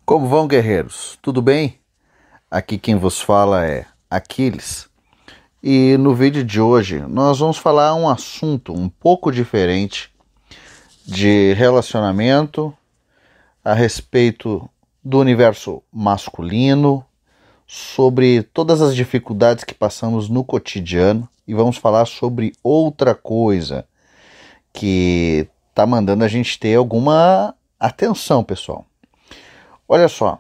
Como vão, guerreiros? Tudo bem? Aqui quem vos fala é Aquiles. E no vídeo de hoje nós vamos falar um assunto um pouco diferente de relacionamento a respeito do universo masculino, sobre todas as dificuldades que passamos no cotidiano e vamos falar sobre outra coisa que tá mandando a gente ter alguma atenção, pessoal. Olha só,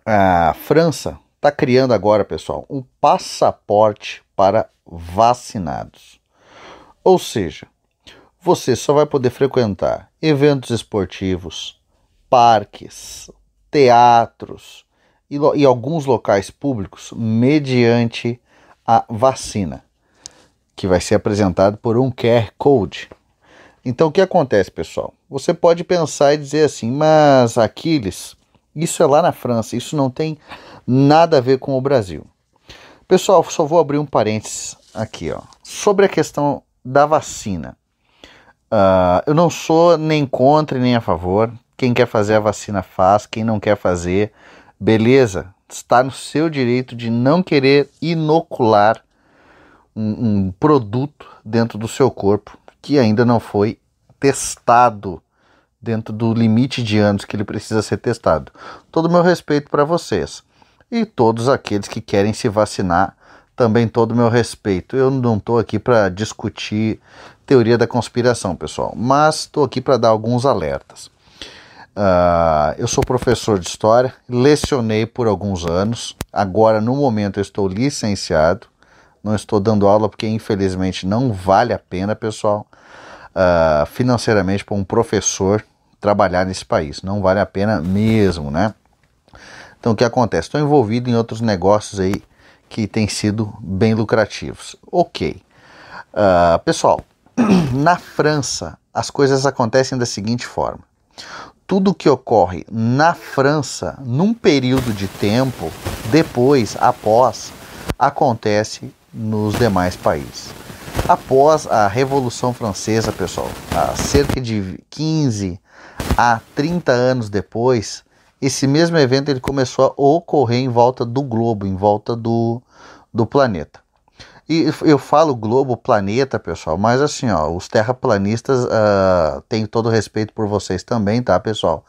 a França está criando agora, pessoal, um passaporte para vacinados. Ou seja, você só vai poder frequentar eventos esportivos, parques, teatros e alguns locais públicos mediante a vacina, que vai ser apresentado por um QR Code. Então o que acontece, pessoal? Você pode pensar e dizer assim, mas Aquiles, isso é lá na França, isso não tem nada a ver com o Brasil. Pessoal, só vou abrir um parênteses aqui, ó, sobre a questão da vacina. Eu não sou nem contra nem a favor. Quem quer fazer a vacina faz, quem não quer fazer, beleza, está no seu direito de não querer inocular um produto dentro do seu corpo que ainda não foi testado dentro do limite de anos que ele precisa ser testado. Todo o meu respeito para vocês. E todos aqueles que querem se vacinar, também todo o meu respeito. Eu não estou aqui para discutir teoria da conspiração, pessoal, mas estou aqui para dar alguns alertas. Eu sou professor de história, lecionei por alguns anos, agora no momento eu estou licenciado, não estou dando aula porque infelizmente não vale a pena, pessoal, financeiramente para um professor trabalhar nesse país, não vale a pena mesmo, né? Então o que acontece? Estou envolvido em outros negócios aí que têm sido bem lucrativos. Ok. Pessoal, na França as coisas acontecem da seguinte forma. Tudo que ocorre na França, num período de tempo, após, acontece nos demais países. Após a Revolução Francesa, pessoal, há cerca de 15 a 30 anos depois, esse mesmo evento ele começou a ocorrer em volta do globo, em volta do planeta. E eu falo globo, planeta, pessoal, mas assim, ó, os terraplanistas têm todo o respeito por vocês também, tá, pessoal?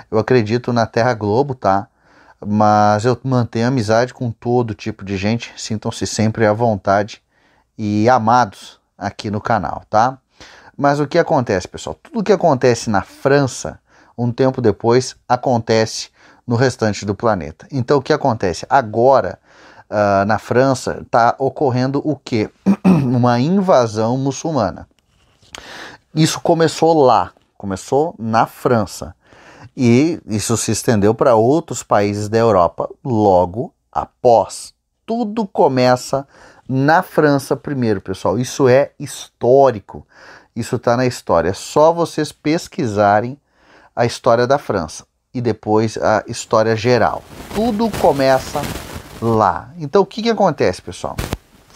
Eu acredito na Terra Globo, tá? Mas eu mantenho amizade com todo tipo de gente, sintam-se sempre à vontade e amados aqui no canal, tá? Mas o que acontece, pessoal? Tudo o que acontece na França, um tempo depois, acontece no restante do planeta. Então o que acontece? Agora, na França, está ocorrendo o quê? Uma invasão muçulmana. Isso começou lá, começou na França. E isso se estendeu para outros países da Europa logo após. Tudo começa na França primeiro, pessoal. Isso é histórico. Isso está na história. É só vocês pesquisarem a história da França e depois a história geral. Tudo começa lá. Então o que acontece, pessoal?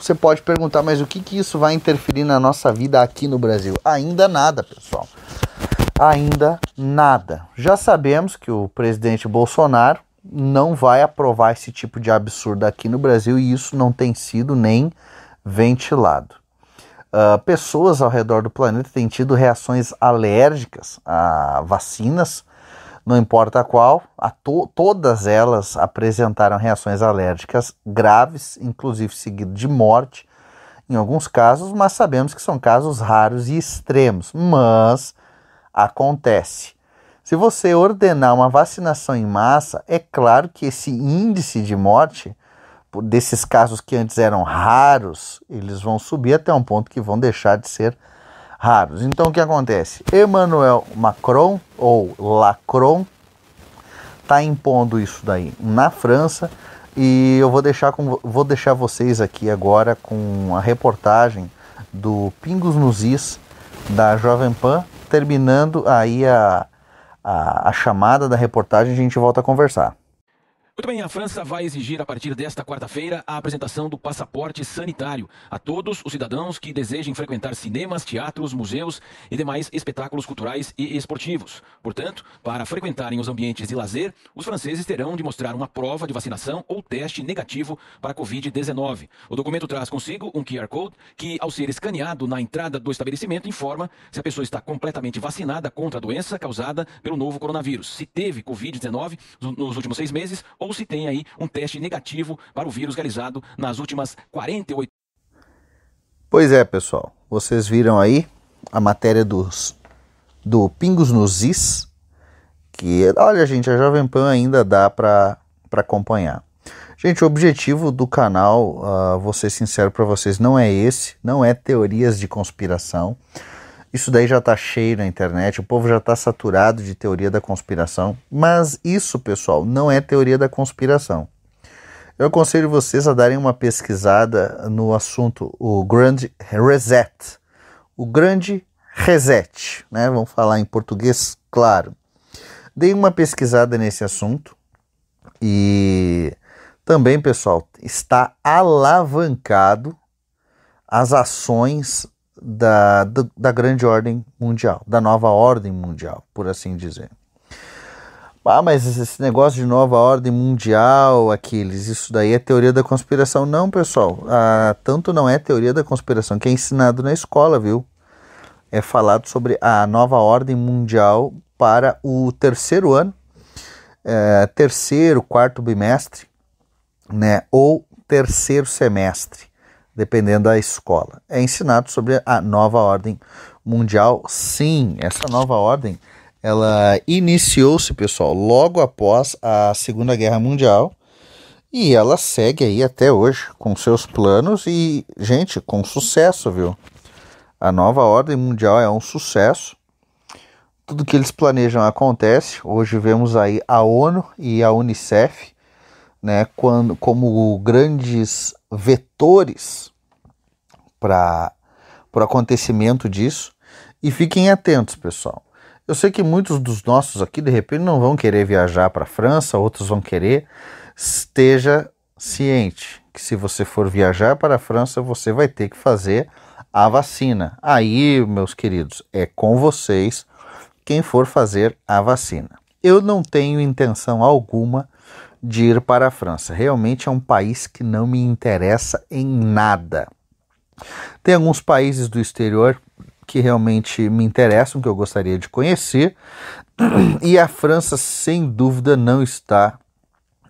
Você pode perguntar, mas o que isso vai interferir na nossa vida aqui no Brasil? Ainda nada, pessoal. Ainda nada. Já sabemos que o presidente Bolsonaro não vai aprovar esse tipo de absurdo aqui no Brasil e isso não tem sido nem ventilado. Pessoas ao redor do planeta têm tido reações alérgicas a vacinas, não importa qual, todas elas apresentaram reações alérgicas graves, inclusive seguido de morte em alguns casos, mas sabemos que são casos raros e extremos, mas acontece. Se você ordenar uma vacinação em massa, é claro que esse índice de morte desses casos que antes eram raros, eles vão subir até um ponto que vão deixar de ser raros. Então o que acontece? Emmanuel Macron, ou Lacron, está impondo isso daí na França e eu vou deixar vocês aqui agora com a reportagem do Pingos nos Is da Jovem Pan, terminando aí a chamada da reportagem, a gente volta a conversar. Muito bem, a França vai exigir a partir desta quarta-feira a apresentação do passaporte sanitário a todos os cidadãos que desejem frequentar cinemas, teatros, museus e demais espetáculos culturais e esportivos. Portanto, para frequentarem os ambientes de lazer, os franceses terão de mostrar uma prova de vacinação ou teste negativo para a Covid-19. O documento traz consigo um QR Code que, ao ser escaneado na entrada do estabelecimento, informa se a pessoa está completamente vacinada contra a doença causada pelo novo coronavírus, se teve Covid-19 nos últimos 6 meses ou se tem aí um teste negativo para o vírus realizado nas últimas 48. Pois é, pessoal, vocês viram aí a matéria do Pingos nos Is, que, olha, gente, a Jovem Pan ainda dá para acompanhar. Gente, o objetivo do canal, vou ser sincero para vocês, não é esse, não é teorias de conspiração. Isso daí já tá cheio na internet, o povo já tá saturado de teoria da conspiração, mas isso, pessoal, não é teoria da conspiração. Eu aconselho vocês a darem uma pesquisada no assunto, o Grande Reset. O Grande Reset, né? Vamos falar em português, claro. Deem uma pesquisada nesse assunto e também, pessoal, está alavancado as ações da grande ordem mundial, da nova ordem mundial, por assim dizer. Ah, mas esse negócio de nova ordem mundial, isso daí é teoria da conspiração. Não, pessoal, tanto não é teoria da conspiração que é ensinado na escola, viu? É falado sobre a nova ordem mundial para o terceiro ano, terceiro, quarto bimestre, né? Ou terceiro semestre, dependendo da escola. É ensinado sobre a nova ordem mundial. Sim, essa nova ordem, ela iniciou-se, pessoal, logo após a Segunda Guerra Mundial e ela segue aí até hoje com seus planos e, gente, com sucesso, viu? A nova ordem mundial é um sucesso. Tudo que eles planejam acontece. Hoje vemos aí a ONU e a Unicef, né, como grandes vetores para o acontecimento disso. E fiquem atentos, pessoal. Eu sei que muitos dos nossos aqui, de repente, não vão querer viajar para a França, outros vão querer. Esteja ciente que se você for viajar para a França, você vai ter que fazer a vacina. Aí, meus queridos, é com vocês quem for fazer a vacina. Eu não tenho intenção alguma de ir para a França. Realmente é um país que não me interessa em nada. Tem alguns países do exterior que realmente me interessam, que eu gostaria de conhecer, e a França, sem dúvida, não está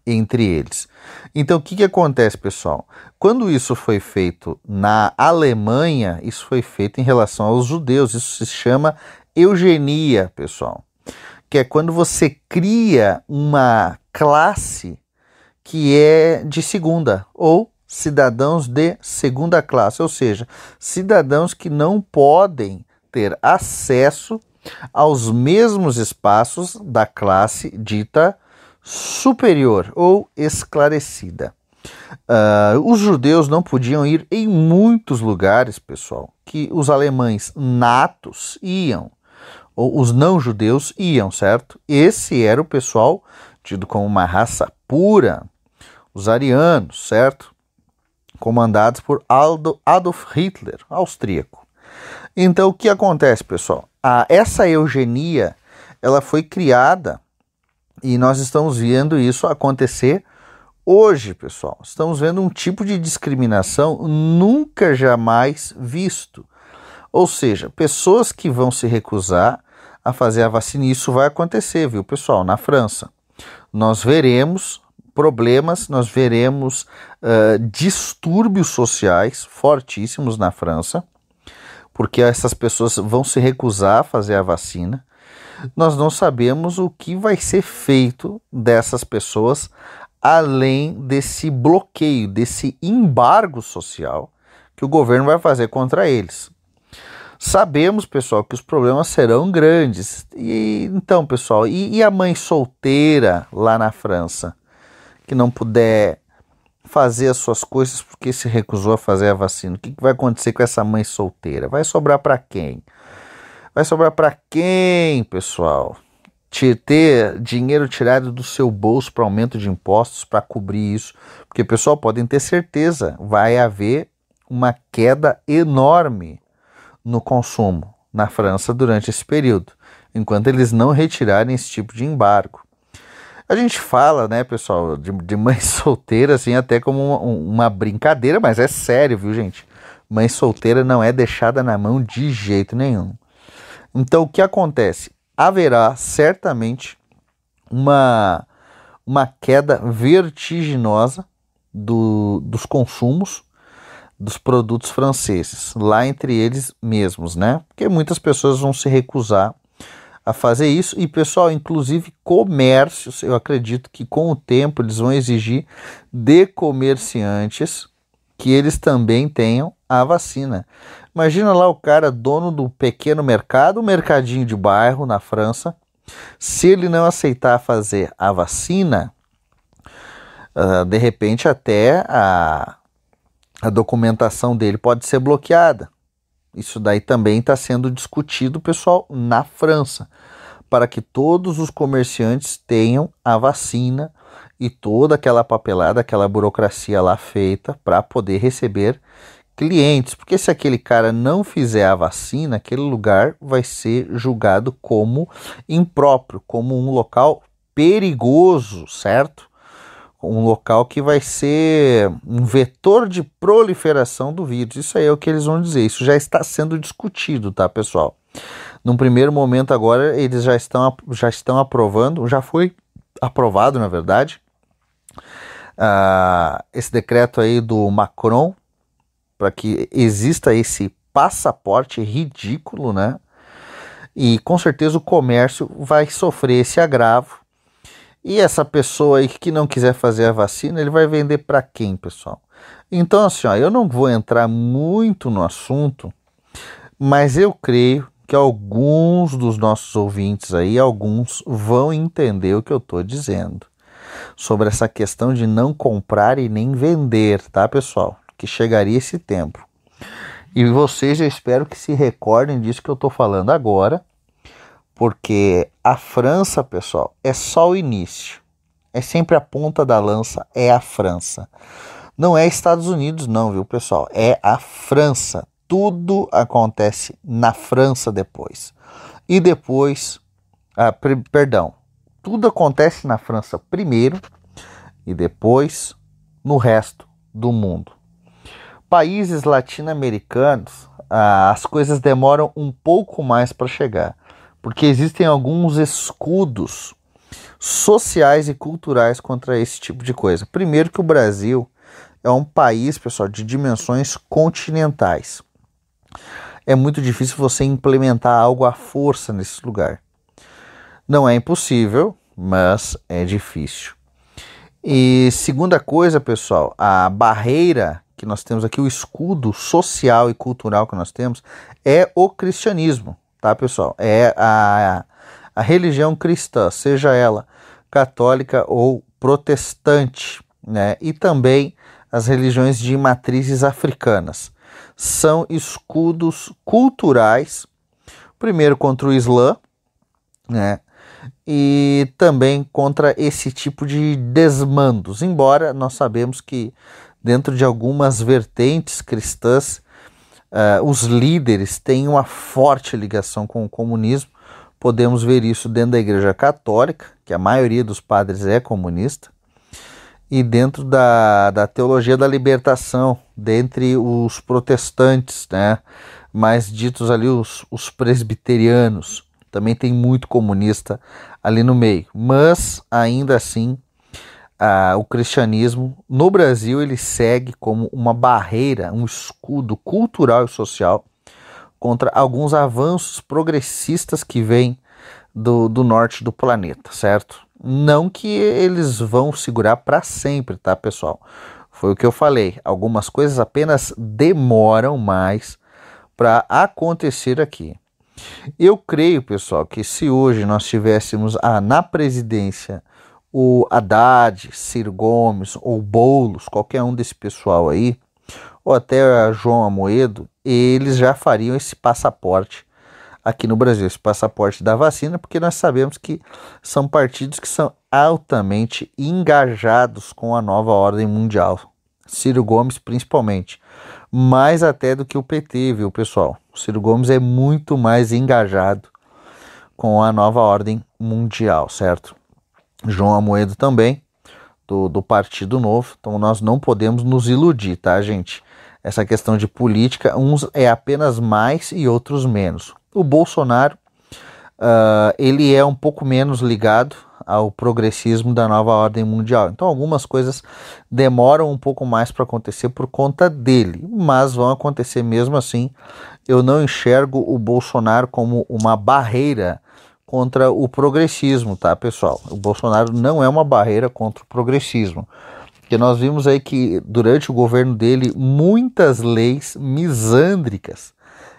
entre eles. Então, o que acontece, pessoal? Quando isso foi feito na Alemanha, isso foi feito em relação aos judeus. Isso se chama eugenia, pessoal. Que é quando você cria uma classe que é de segunda, ou cidadãos de segunda classe, ou seja, cidadãos que não podem ter acesso aos mesmos espaços da classe dita superior ou esclarecida. Os judeus não podiam ir em muitos lugares, pessoal, que os alemães natos iam, ou os não-judeus iam, certo? Esse era o pessoal tido como uma raça pura, os arianos, certo? Comandados por Adolf Hitler, austríaco. Então, o que acontece, pessoal? Essa eugenia, ela foi criada e nós estamos vendo isso acontecer hoje, pessoal. Estamos vendo um tipo de discriminação nunca jamais visto. Ou seja, pessoas que vão se recusar a fazer a vacina, e isso vai acontecer, viu, pessoal, na França. Nós veremos problemas, nós veremos distúrbios sociais fortíssimos na França, porque essas pessoas vão se recusar a fazer a vacina. Nós não sabemos o que vai ser feito dessas pessoas, além desse bloqueio, desse embargo social que o governo vai fazer contra eles. Sabemos, pessoal, que os problemas serão grandes. Então, pessoal, e a mãe solteira lá na França, que não puder fazer as suas coisas porque se recusou a fazer a vacina? O que vai acontecer com essa mãe solteira? Vai sobrar para quem? Vai sobrar para quem, pessoal? ter dinheiro tirado do seu bolso para aumento de impostos para cobrir isso, porque pessoal, podem ter certeza, vai haver uma queda enorme no consumo na França durante esse período, enquanto eles não retirarem esse tipo de embargo. A gente fala, né, pessoal, de mãe solteira, assim, até como uma brincadeira, mas é sério, viu, gente? Mãe solteira não é deixada na mão de jeito nenhum. Então, o que acontece? Haverá certamente uma queda vertiginosa dos consumos dos produtos franceses, lá entre eles mesmos, né? Porque muitas pessoas vão se recusar a fazer isso, e pessoal, inclusive comércios, eu acredito que com o tempo eles vão exigir de comerciantes que eles também tenham a vacina. Imagina lá o cara, dono do pequeno mercado, um mercadinho de bairro na França, se ele não aceitar fazer a vacina, de repente até a documentação dele pode ser bloqueada. Isso daí também está sendo discutido, pessoal, na França, para que todos os comerciantes tenham a vacina e toda aquela papelada, aquela burocracia lá feita para poder receber clientes. Porque se aquele cara não fizer a vacina, aquele lugar vai ser julgado como impróprio, como um local perigoso, certo? Um local que vai ser um vetor de proliferação do vírus. Isso aí é o que eles vão dizer. Isso já está sendo discutido, tá, pessoal? Num primeiro momento agora, eles já estão aprovando, já foi aprovado, na verdade, esse decreto aí do Macron, para que exista esse passaporte ridículo, né? E com certeza o comércio vai sofrer esse agravo. E essa pessoa aí que não quiser fazer a vacina, ele vai vender para quem, pessoal? Então, assim, ó, eu não vou entrar muito no assunto, mas eu creio que alguns dos nossos ouvintes aí, alguns vão entender o que eu estou dizendo sobre essa questão de não comprar e nem vender, tá, pessoal? Que chegaria esse tempo. E vocês, eu espero que se recordem disso que eu estou falando agora, porque a França, pessoal, é só o início. É sempre a ponta da lança, é a França. Não é Estados Unidos não, viu, pessoal? É a França. Tudo acontece na França depois. E depois, tudo acontece na França primeiro e depois no resto do mundo. Países latino-americanos, as coisas demoram um pouco mais para chegar, porque existem alguns escudos sociais e culturais contra esse tipo de coisa. Primeiro que o Brasil é um país, pessoal, de dimensões continentais. É muito difícil você implementar algo à força nesse lugar. Não é impossível, mas é difícil. E segunda coisa, pessoal, a barreira que nós temos aqui, o escudo social e cultural que nós temos, é o cristianismo. Tá, pessoal? É a religião cristã, seja ela católica ou protestante, né? E também as religiões de matrizes africanas. São escudos culturais, primeiro contra o Islã, né? E também contra esse tipo de desmandos. Embora nós sabemos que dentro de algumas vertentes cristãs, os líderes têm uma forte ligação com o comunismo. Podemos ver isso dentro da Igreja Católica, que a maioria dos padres é comunista, e dentro da teologia da libertação, dentre os protestantes, né, mais ditos ali os presbiterianos, também tem muito comunista ali no meio. Mas, ainda assim, o cristianismo no Brasil ele segue como uma barreira, um escudo cultural e social contra alguns avanços progressistas que vêm do norte do planeta, certo? Não que eles vão segurar para sempre, tá, pessoal? Foi o que eu falei, algumas coisas apenas demoram mais para acontecer aqui. Eu creio, pessoal, que se hoje nós tivéssemos na presidência o Haddad, Ciro Gomes ou Boulos, qualquer um desse pessoal aí, ou até João Amoedo, eles já fariam esse passaporte aqui no Brasil, esse passaporte da vacina, porque nós sabemos que são partidos que são altamente engajados com a nova ordem mundial. Ciro Gomes principalmente, mais até do que o PT, viu, pessoal? O Ciro Gomes é muito mais engajado com a nova ordem mundial, certo? João Amoedo também, do Partido Novo. Então nós não podemos nos iludir, tá, gente? Essa questão de política, uns é apenas mais e outros menos. O Bolsonaro, ele é um pouco menos ligado ao progressismo da nova ordem mundial. Então algumas coisas demoram um pouco mais para acontecer por conta dele, mas vão acontecer mesmo assim. Eu não enxergo o Bolsonaro como uma barreira contra o progressismo, tá, pessoal? O Bolsonaro não é uma barreira contra o progressismo. Porque nós vimos aí que durante o governo dele muitas leis misândricas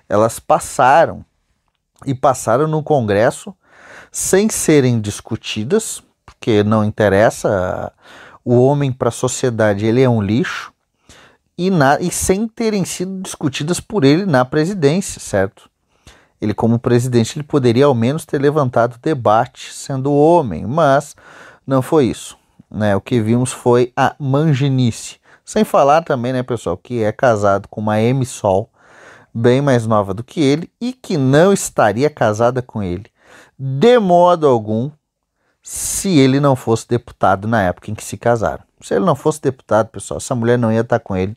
elas passaram no Congresso sem serem discutidas, porque não interessa, o homem para a sociedade ele é um lixo, e sem terem sido discutidas por ele na presidência, certo? Ele como presidente ele poderia ao menos ter levantado o debate sendo homem, mas não foi isso. Né, o que vimos foi a manginice. Sem falar também, né, pessoal, que é casado com uma M-Sol, bem mais nova do que ele, e que não estaria casada com ele, de modo algum, se ele não fosse deputado na época em que se casaram. Se ele não fosse deputado, pessoal, essa mulher não ia estar com ele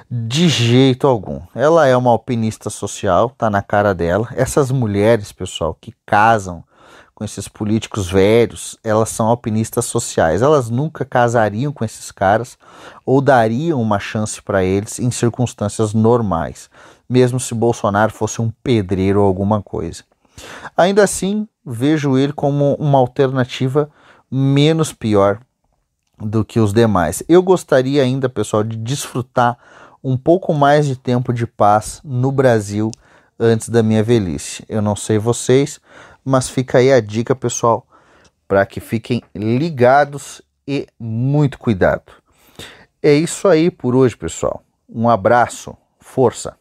de jeito algum. Ela é uma alpinista social, tá na cara dela. Essas mulheres, pessoal, que casam com esses políticos velhos, elas são alpinistas sociais. Elas nunca casariam com esses caras ou dariam uma chance para eles em circunstâncias normais, mesmo se Bolsonaro fosse um pedreiro ou alguma coisa. Ainda assim, vejo ele como uma alternativa menos pior do que os demais. Eu gostaria ainda, pessoal, de desfrutar um pouco mais de tempo de paz no Brasil antes da minha velhice. Eu não sei vocês, mas fica aí a dica, pessoal, para que fiquem ligados e muito cuidado. É isso aí por hoje, pessoal. Um abraço, força!